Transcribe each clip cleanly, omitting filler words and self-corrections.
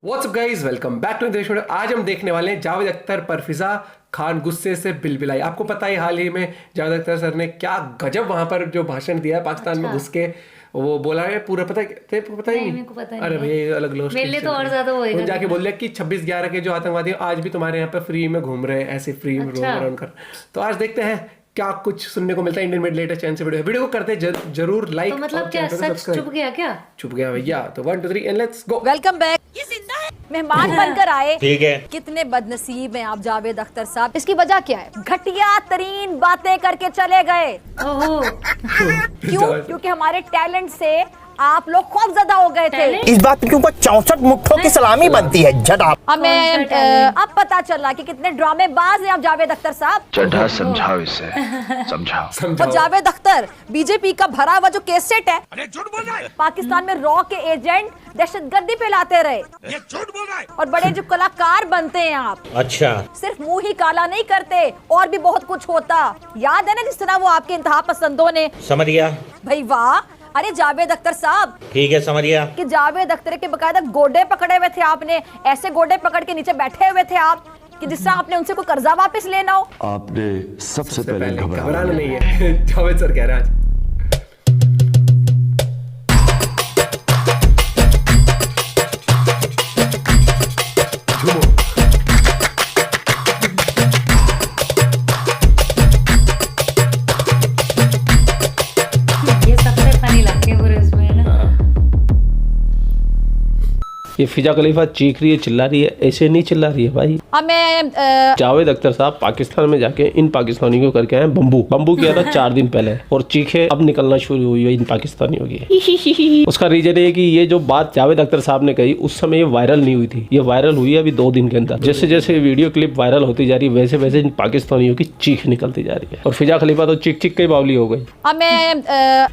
WhatsApp guys, welcome back to video. आज हम देखने वाले हैं जावेद अख्तर पर फिजा खान गुस्से से बिलबिलाई। आपको पता है हाल ही में जावेद अख्तर सर ने क्या गजब वहां पर जो भाषण दिया है पाकिस्तान में घुस के, वो बोला है पूरा पता है, तेरे को पता ही नहीं? अरे भैया अलग लोग मेरे तो और ज्यादा होएगा। जाके बोल दिया कि 26/11 के जो आतंकवादी आज भी तुम्हारे यहाँ पे फ्री में घूम रहे हैं, ऐसे फ्री में रोम अराउंड कर। तो आज देखते हैं क्या कुछ सुनने को मिलता है। इंडियन मेड लेटेस्ट चैनल से वीडियो को करते जरूर लाइक। तो मतलब क्या सच छुप गया क्या? छुप गया भैया। तो 1 2 3 and let's go. Welcome back. ये जिंदा है, मेहमान बनकर आए। ठीक है। कितने बदनसीब हैं आप जावेद अख्तर साहब। इसकी वजह क्या है? घटिया तरीन बातें करके चले गए। ओहो। क्यों? क्योंकि हमारे टैलेंट से आप लोग खौफजदा हो गए थे। इस बात के ऊपर 64 मुट्ठों की सलामी बनती है जनाब। हमें अब पता चला कि कितने ड्रामेबाज हैं आप जावेद अख्तर साहब। चढ़ा समझाओ इसे, समझाओ। और जावेद अख्तर बीजेपी का भरा हुआ जो केसेट है, अरे झूठ बोल रहा है, पाकिस्तान में रॉ के एजेंट दहशतगर्दी फैलाते रहे, ये झूठ बोल रहा है। और बड़े जो कलाकार बनते हैं आप, अच्छा सिर्फ मुंह ही काला नहीं करते, और भी बहुत कुछ होता। याद है ना जिस तरह वो आपके इंतहा पसंदों ने, समझ गया भाई वाह। अरे जावेद अख्तर साहब, ठीक है समझ गया कि जावेद अख्तर के बकायदा गोडे पकड़े हुए थे आपने। ऐसे गोडे पकड़ के नीचे बैठे हुए थे आप कि जिस तरह आपने उनसे कोई कर्जा वापस लेना हो। आपने सबसे पहले घबराना नहीं है। जावेद सर कह रहे हैं ये फिजा खलीफा चीख रही है, चिल्ला रही है, ऐसे नहीं चिल्ला रही है भाई। हमें जावेद अख्तर साहब पाकिस्तान में जाके इन पाकिस्तानियों को करके आए बम्बू किया था 4 दिन पहले, और चीखे अब निकलना शुरू हुई है इन पाकिस्तानियों की। उसका रीजन है कि ये जो बात जावेद अख्तर साहब ने कही उस समय ये वायरल नहीं हुई थी, ये वायरल हुई है अभी 2 दिन के अंदर। जैसे जैसे वीडियो क्लिप वायरल होती जा रही है वैसे वैसे इन पाकिस्तानियों की चीख निकलती जा रही है, और फिजा खलीफा तो चीख चीख के बावली हो गई। हमें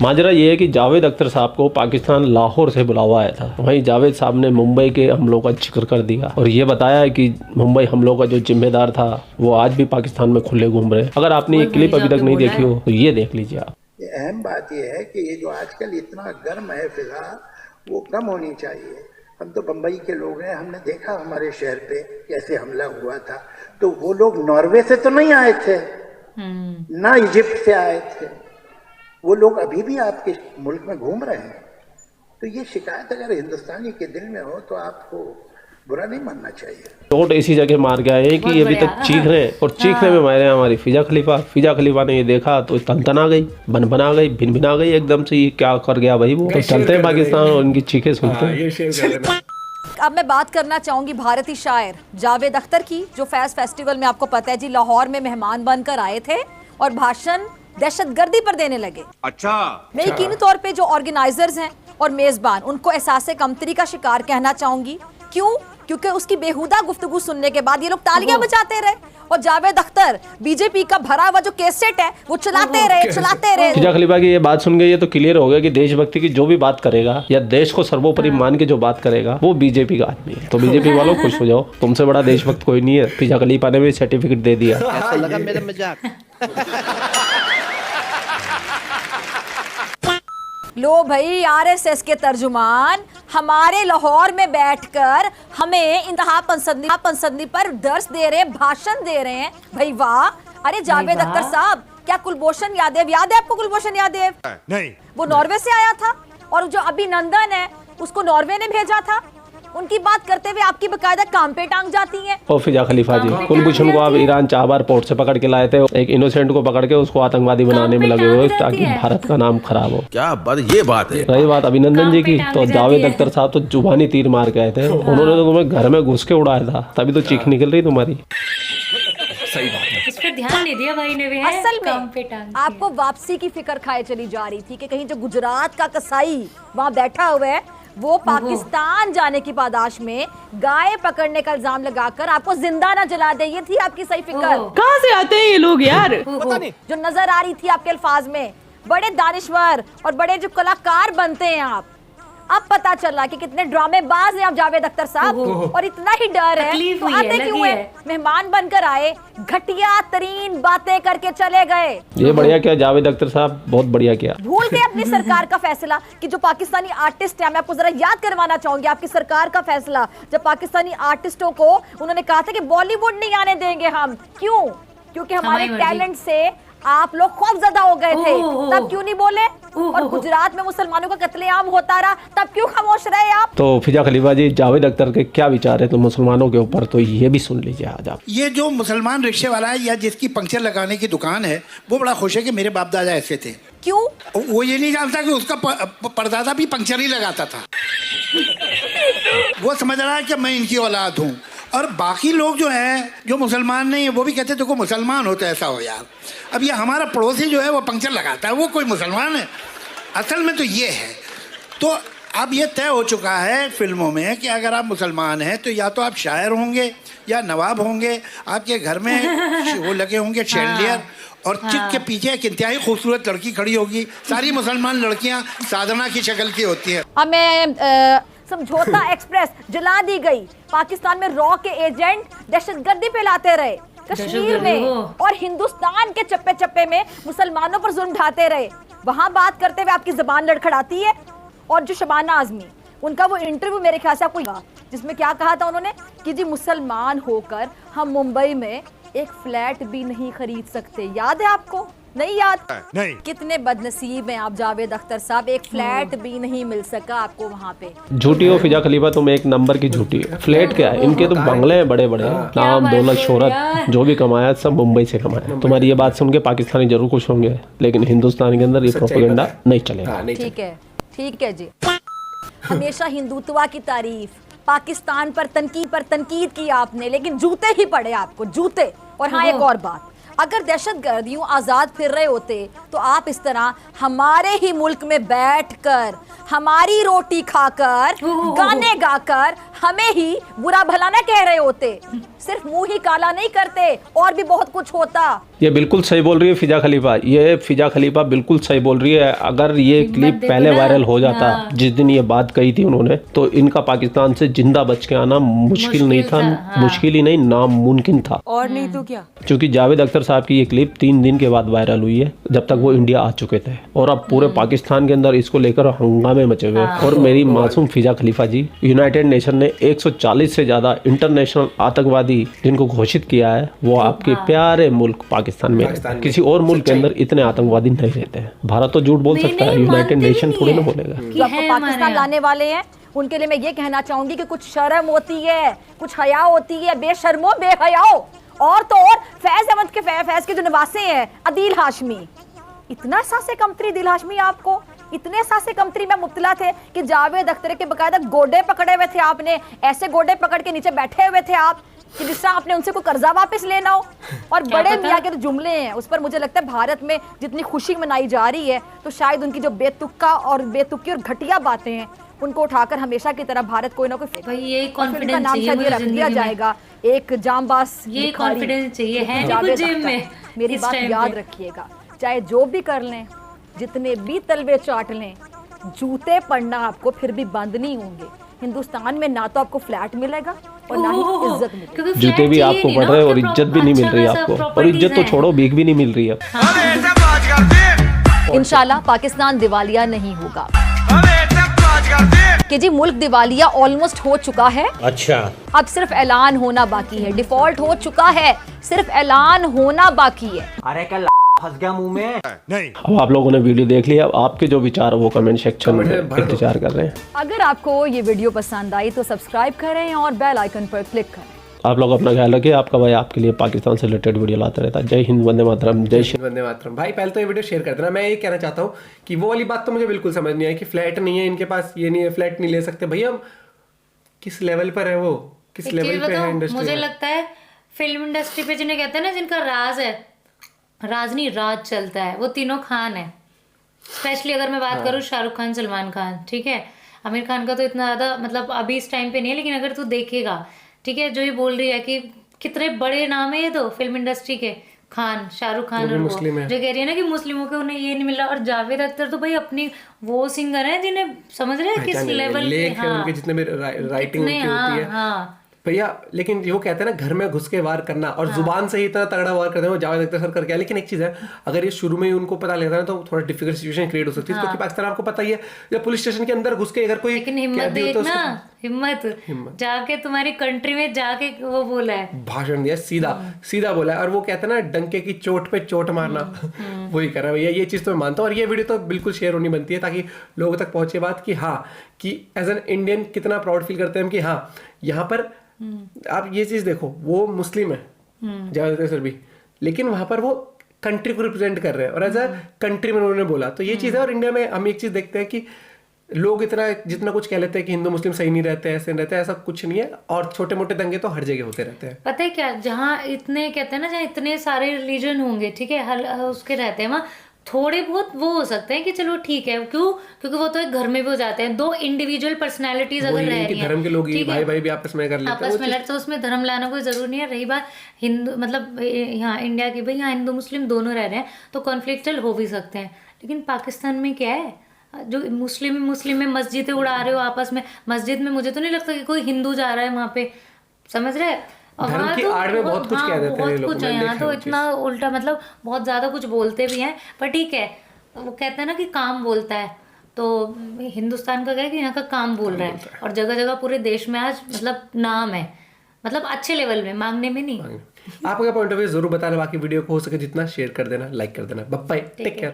माजरा ये है कि जावेद अख्तर साहब को पाकिस्तान लाहौर से बुलावा आया था। वहीं जावेद साहब ने मुंबई के हमलों का जिक्र कर दिया और ये बताया है कि मुंबई हमलों का जो जिम्मेदार था वो आज भी पाकिस्तान में खुले घूम रहे हैं। अगर आपने ये क्लिप अभी तक नहीं देखी हो तो ये देख लीजिए आप। अहम बात यह है कि ये जो आजकल इतना गर्म है फिजा, वो कम होनी चाहिए। हम तो बम्बई के लोग हैं, हमने देखा हमारे शहर पे कैसे हमला हुआ था। तो वो लोग नॉर्वे से तो नहीं आए थे, ना इजिप्ट से आए थे, वो लोग अभी भी आपके मुल्क में घूम रहे हैं। तो ये शिकायत अगर हिंदुस्तानी के दिल में हो तो आपको बुरा नहीं मानना चाहिए। चोट ऐसी जगह मार के आए हैं कि अभी तक चीख रहे हैं, और चीखने में मारे हमारी फिजा खलीफा ने ये देखा तो तनतना गई, बना गई, भिन गई एकदम से। ये क्या कर गया भाई वो। तो चलते हैं पाकिस्तान और इनकी चीखें सुनते हैं। अब मैं बात करना चाहूंगी भारतीय शायर जावेद अख्तर की, जो फैज फेस्टिवल में आपको पता है जी लाहौर में मेहमान बनकर आए थे और भाषण दहशतगर्दी पर देने लगे। अच्छा मैं यकीनी तौर पे जो ऑर्गेनाइजर्स हैं और मेजबान, उनको एहसासे कमतरी का शिकार कहना चाहूंगी। क्यों? क्योंकि उसकी बेहुदा गुफ्तगू सुनने के बाद ये लोग तालियां बजाते रहे, और जावेद अख्तर बीजेपी का भरा हुआ जो केसेट है वो चलाते रहे। फिजा खलीफा की ये बात सुन के ये तो क्लियर हो गया कि देशभक्ति की जो भी बात करेगा या देश को सर्वोपरि मान के जो बात करेगा वो बीजेपी का आदमी है। तो बीजेपी वालों खुश हो जाओ, तुमसे बड़ा देशभक्त कोई नहीं है। फिजा खलीफा ने भी सर्टिफिकेट दे दिया। ऐसा लगा मेरा मजाक। लो भाई, आरएसएस के तर्जुमान हमारे लाहौर में बैठकर हमें इंतहा पसंदी पर दर्स दे रहे हैं, भाषण दे रहे हैं। भाई वाह। अरे जावेद अख्तर साहब, क्या कुलभूषण यादव याद है आपको? कुलभूषण यादव नहीं, वो नॉर्वे से आया था, और जो अभिनंदन है उसको नॉर्वे ने भेजा था। उनकी बात करते हुए आपकी बकायदा काम पे टांग जाती है। और फिजा खलीफा जी, कुलभूषण को आप ईरान चाबार पोर्ट से पकड़ के लाए थे, एक इनोसेंट को पकड़ के उसको आतंकवादी बनाने में लगे हुए ताकि भारत का नाम खराब हो। क्या बात, ये बात है। रही बात अभिनंदन जी की, तो जावेद अख्तर साहब तो जुबानी तीर मार के आए थे। उन्होंने तो तुम्हें घर में घुस के उड़ाया था, तभी तो चीख निकल रही तुम्हारी। सही बात है, इस पर ध्यान नहीं दिया भाई ने भी। असल में आपको वापसी की फिक्र खाए चली जा रही थी कि कहीं जो गुजरात का कसाई वहाँ बैठा हुआ है वो पाकिस्तान जाने की पादाश में गाय पकड़ने का इल्जाम लगाकर आपको जिंदा ना जला दे। ये थी आपकी सही फिक्र। कहाँ से आते हैं ये लोग यार? पता नहीं। जो नजर आ रही थी आपके अल्फाज में, बड़े दानिश्वर और बड़े जो कलाकार बनते हैं आप, अब पता चला कि कितने ड्रामेबाज हैं आप जावेद अख्तर साहब, और इतना ही डर है तकलीफ तो हुई है, आते लगी क्यों है। है? मेहमान बनकर आए, घटिया तरीन बातें करके चले गए। ये बढ़िया किया जावेद अख्तर साहब, बहुत बढ़िया किया। भूल गए अपनी सरकार का फैसला कि जो पाकिस्तानी आर्टिस्ट है, मैं आपको जरा याद करवाना चाहूंगी आपकी सरकार का फैसला, जब पाकिस्तानी आर्टिस्टों को उन्होंने कहा था कि बॉलीवुड नहीं आने देंगे हम। क्यों? क्योंकि हमारे हमारी मर्जी। टैलेंट से आप लोग खौफजदा हो गए थे, ओहो। तब क्यों नहीं बोले? और गुजरात में मुसलमानों का कत्लेआम होता रहा, तब क्यों खामोश रहे आप? तो फिजा खलीफा जी, जावेद अख्तर के क्या विचार है तो मुसलमानों के ऊपर, तो ये भी सुन लीजिए आज आप। ये जो मुसलमान रिक्शे वाला है या जिसकी पंक्चर लगाने की दुकान है, वो बड़ा खुश है कि मेरे बाप दादा ऐसे थे। क्यों? वो ये नहीं जानता कि उसका परदादा भी पंक्चर ही लगाता था। वो समझ रहा है कि मैं इनकी औलाद हूँ। और बाकी लोग जो हैं, जो मुसलमान नहीं है, वो भी कहते देखो मुसलमान हो तो ऐसा हो यार। अब ये हमारा पड़ोसी जो है वो पंक्चर लगाता है, वो कोई मुसलमान है? असल में तो ये है। तो अब ये तय हो चुका है फिल्मों में कि अगर आप मुसलमान हैं तो या तो आप शायर होंगे या नवाब होंगे, आपके घर में वो लगे होंगे शैंडलियर, और चिक के पीछे एक इंतहाई खूबसूरत लड़की खड़ी होगी। सारी मुसलमान लड़कियां साधना की शक्ल की होती हैं। अब मैं समझौता एक्सप्रेस जला दी गई। पाकिस्तान में रॉ के एजेंट दहशतगर्दी फैलाते रहे कश्मीर में, और हिंदुस्तान के चप्पे चप्पे में मुसलमानों पर जुल्म ढाते रहे। वहां बात करते हुए आपकी जुबान लड़खड़ाती है। और जो शबाना आजमी, उनका वो इंटरव्यू मेरे ख्याल से आपको, जिसमें क्या कहा था उन्होंने कि जी मुसलमान होकर हम मुंबई में एक फ्लैट भी नहीं खरीद सकते। याद है आपको? नहीं याद? नहीं। कितने बदनसीब हैं आप जावेद अख्तर साहब, एक फ्लैट भी नहीं मिल सका आपको वहाँ पे। झूठी हो फिजा खलीफा, तुम एक नंबर की झूठी हो। फ्लैट क्या है, इनके तो बंगले हैं बड़े बड़े, नाम दौलत शोहरत जो भी कमाया सब मुंबई से कमाया। तुम्हारी ये बात सुन के पाकिस्तानी जरूर खुश होंगे, लेकिन हिंदुस्तान के अंदर ये प्रोपेगेंडा नहीं चलेगा। ठीक है जी। हमेशा हिंदुत्व की तारीफ, पाकिस्तान पर तनकीद की आपने, लेकिन जूते ही पड़े आपको, जूते। और हाँ, एक और बात, अगर दहशतगर्द यूं आजाद फिर रहे होते तो आप इस तरह हमारे ही मुल्क में बैठकर, हमारी रोटी खाकर, गाने गाकर हमें ही बुरा भला ना कह रहे होते। सिर्फ मुंह ही काला नहीं करते, और भी बहुत कुछ होता। ये बिल्कुल सही बोल रही है फिजा खलीफा, ये फिजा खलीफा बिल्कुल सही बोल रही है। अगर ये क्लिप पहले वायरल हो जाता, जिस दिन ये बात कही थी उन्होंने, तो इनका पाकिस्तान से जिंदा बच के आना मुश्किल नहीं था, मुश्किल ही नहीं, नामुमकिन था। और नहीं तो क्या। क्योंकि जावेद अख्तर साहब की ये क्लिप 3 दिन के बाद वायरल हुई है, जब तक वो इंडिया आ चुके थे, और अब पूरे पाकिस्तान के अंदर इसको लेकर हंगामे मचे हुए हैं। और मेरी मासूम फिजा खलीफा जी, यूनाइटेड नेशन ने 140 से ज्यादा इंटरनेशनल आतंकवादी जिनको घोषित किया है, वो आपके प्यारे मुल्क पाकिस्तान में है। किसी और मुल्क के अंदर इतने आतंकवादी नहीं रहते हैं। भारत तो झूठ बोल सकता है, यूनाइटेड नेशन थोड़ी ना बोलेगा। जो आपको पाकिस्तान लाने वाले हैं उनके लिए मैं ये कहना चाहूंगी कि कुछ शर्म होती है, कुछ हया होती है। बेशर्मो, बेहयाओ। और तो और फैज अहमद के फैज के जो नवासे हैं, अदील हाशमी, इतना सासे कमतरी दिल हाशमी, आपको इतने सासे कमतरी में मुब्तला थे कि जावेद अख्तर के बकायदा गोडे पकड़े हुए थे आपने, ऐसे गोडे पकड़ के नीचे बैठे हुए थे आप कि जिस तरह आपने उनसे कोई कर्जा वापस लेना हो। और बड़े मियाँ के जो जुमले हैं उस पर मुझे लगता है भारत में जितनी खुशी मनाई जा रही है, तो शायद उनकी जो बेतुकी और घटिया बातें हैं उनको उठाकर हमेशा की तरह भारत कोई ना कोई भाई ये का कॉन्फिडेंस नाम चाहिए शायद ये मुझे रख दिया जिंदगी में। जाएगा, एक जांबाज ये भिखारी, कॉन्फिडेंस चाहिए है जावेद कुछ जिम अख्तर। में। मेरी इस बात टाइम याद पे। रखिएगा, चाहे जो भी कर लें, जितने भी तलवे चाट लें, जूते पड़ना आपको फिर भी बंद नहीं होंगे। हिंदुस्तान में ना तो आपको फ्लैट मिलेगा और ना ही इज्जत मिलेगी। क्योंकि जूते फ्लैट भी चाहिए आपको नहीं पड़ ना, रहे हैं और उसके इज्जत भी नहीं मिल अच्छा रही है खासा आपको, और properties इज्जत तो हैं। छोड़ो, भीख भी नहीं मिल रही है। इंशाल्लाह पाकिस्तान दिवालिया नहीं होगा। कि जी मुल्क दिवालिया ऑलमोस्ट हो चुका है। अच्छा। अब सिर्फ ऐलान होना बाकी है। डिफॉल्ट हो चुका है, सिर्फ ऐलान होना बाकी है। अरे कल फंस गया मुंह में। नहीं। अब आप लोगों ने वीडियो देख लिया, अब आपके जो विचार है वो कमेंट सेक्शन में इंतजार कर रहे हैं। अगर आपको ये वीडियो पसंद आई तो सब्सक्राइब करें और बेल आइकन पर क्लिक करें। आप लोग अपना ख्याल रखिए, आपका भाई आपके लिए पाकिस्तान से रिलेटेड वीडियो लाता रहता है। जय हिंद, वंदे मातरम, जय श्री। वंदे मातरम। भाई पहले तो ये वीडियो शेयर कर देना। मैं ये कहना चाहता हूँ कि वो वाली बात तो मुझे बिल्कुल समझ नहीं आई कि फ्लैट नहीं है इनके पास, ये नहीं है, फ्लैट नहीं ले सकते। भैया किस लेवल पर है वो, किस एक लेवल चीज पे है बताऊं, इंडस्ट्री मुझे में? लगता है फिल्म इंडस्ट्री पे जिन्हें कहते हैं ना, जिनका राज है, राज नहीं राज चलता है, वो तीनों खान है। स्पेशली अगर मैं बात करूँ शाहरुख खान, सलमान खान, ठीक है, आमिर खान का तो इतना ज्यादा मतलब अभी इस टाइम पे नहीं है, लेकिन अगर तू देखेगा, ठीक है, जो ये बोल रही है कि कितने बड़े नाम है ये तो फिल्म इंडस्ट्री के, खान, शाहरुख खान वो भी और मुस्लिम वो है। जो कह रही है ना कि मुस्लिमों के उन्हें ये नहीं मिला, और जावेद अख्तर तो भाई अपनी वो सिंगर है जिन्हें समझ रहे हैं किस पहचान नहीं है। लेवल पे, लेख है हाँ उनके जितने भी राइटिंग कितने, उनकी होती है हाँ भैया। लेकिन वो कहते हैं ना घर में घुस के वार करना, और जुबान से ही इतना तगड़ा वार करते हैं वो जावेद अख्तर सर करके आए। लेकिन एक चीज है, अगर ये शुरू में ही उनको पता लेता है तो थोड़ा डिफिकल्ट सिचुएशन क्रिएट हो सकती है, क्योंकि पाकिस्तान आपको पता ही है, जब पुलिस स्टेशन के अंदर घुस के अगर कोई लेकिन हिम्मत कैदी हो तो देखना, उसको हिम्मत जाके तुम्हारी कंट्री में जाके वो बोला है, भाषण दिया, सीधा बोला है। और वो कहते हैं ना डंके की चोट पे चोट मारना, वही कर रहा है भैया। ये चीज तो मैं मानता हूँ, और ये वीडियो तो बिल्कुल शेयर होनी बनती है ताकि लोगों तक पहुंचे बात कि हाँ, कि एज एन इंडियन कितना प्राउड फील करते हैं हम कि हाँ यहाँ पर आप ये चीज देखो, वो मुस्लिम है जावेद अख्तर सर भी, लेकिन वहां पर वो कंट्री को रिप्रेजेंट कर रहे हैं और एज अ कंट्री में उन्होंने बोला। तो ये चीज है। और इंडिया में हम एक चीज देखते हैं कि लोग इतना जितना कुछ कह लेते हैं कि हिंदू मुस्लिम सही नहीं रहते, ऐसे नहीं रहते, ऐसा कुछ नहीं है। और छोटे मोटे दंगे तो हर जगह होते रहते हैं। पता है क्या, जहाँ इतने कहते हैं ना, जहाँ इतने सारे रिलीजन होंगे, ठीक है, हर उसके रहते हैं वहाँ थोड़े बहुत वो हो सकते हैं कि चलो ठीक है, क्यों, क्योंकि वो तो एक घर में भी हो जाते हैं, दो इंडिविजुअल पर्सनैलिटीज अगर रह रही हैं, धर्म के लोग ही ठीक है, भाई भाई भी आपस में कर लेते हैं, आपस में लड़ते, तो उसमें धर्म लाना कोई जरूरी नहीं है। रही बात हिंदू मतलब यहाँ इंडिया की, भाई यहाँ हिंदू मुस्लिम दोनों रह रहे हैं तो कॉन्फ्लिक्चुअल हो भी सकते हैं। लेकिन पाकिस्तान में क्या है, जो मुस्लिम में मस्जिदें उड़ा रहे हो आपस में, मस्जिद में मुझे तो नहीं लगता कि कोई हिंदू जा रहा है वहाँ पे, समझ रहे हैं। और धर्म वहाँ की तो आड़ में बहुत कुछ कह देते हैं ये बहुत लोग, कुछ है मैंने यहाँ देखा तो है इतना उल्टा, मतलब बहुत ज्यादा कुछ बोलते भी हैं, पर ठीक है, वो कहते हैं ना कि काम बोलता है, तो हिंदुस्तान का क्या है कि यहाँ का काम बोल रहा है, और जगह जगह पूरे देश में आज मतलब नाम है, मतलब अच्छे लेवल में, मांगने में नहीं। आपका पॉइंट ऑफ व्यू जरूर बताना, बाकी वीडियो को हो सके जितना शेयर कर देना, लाइक कर देना। Bye, take care.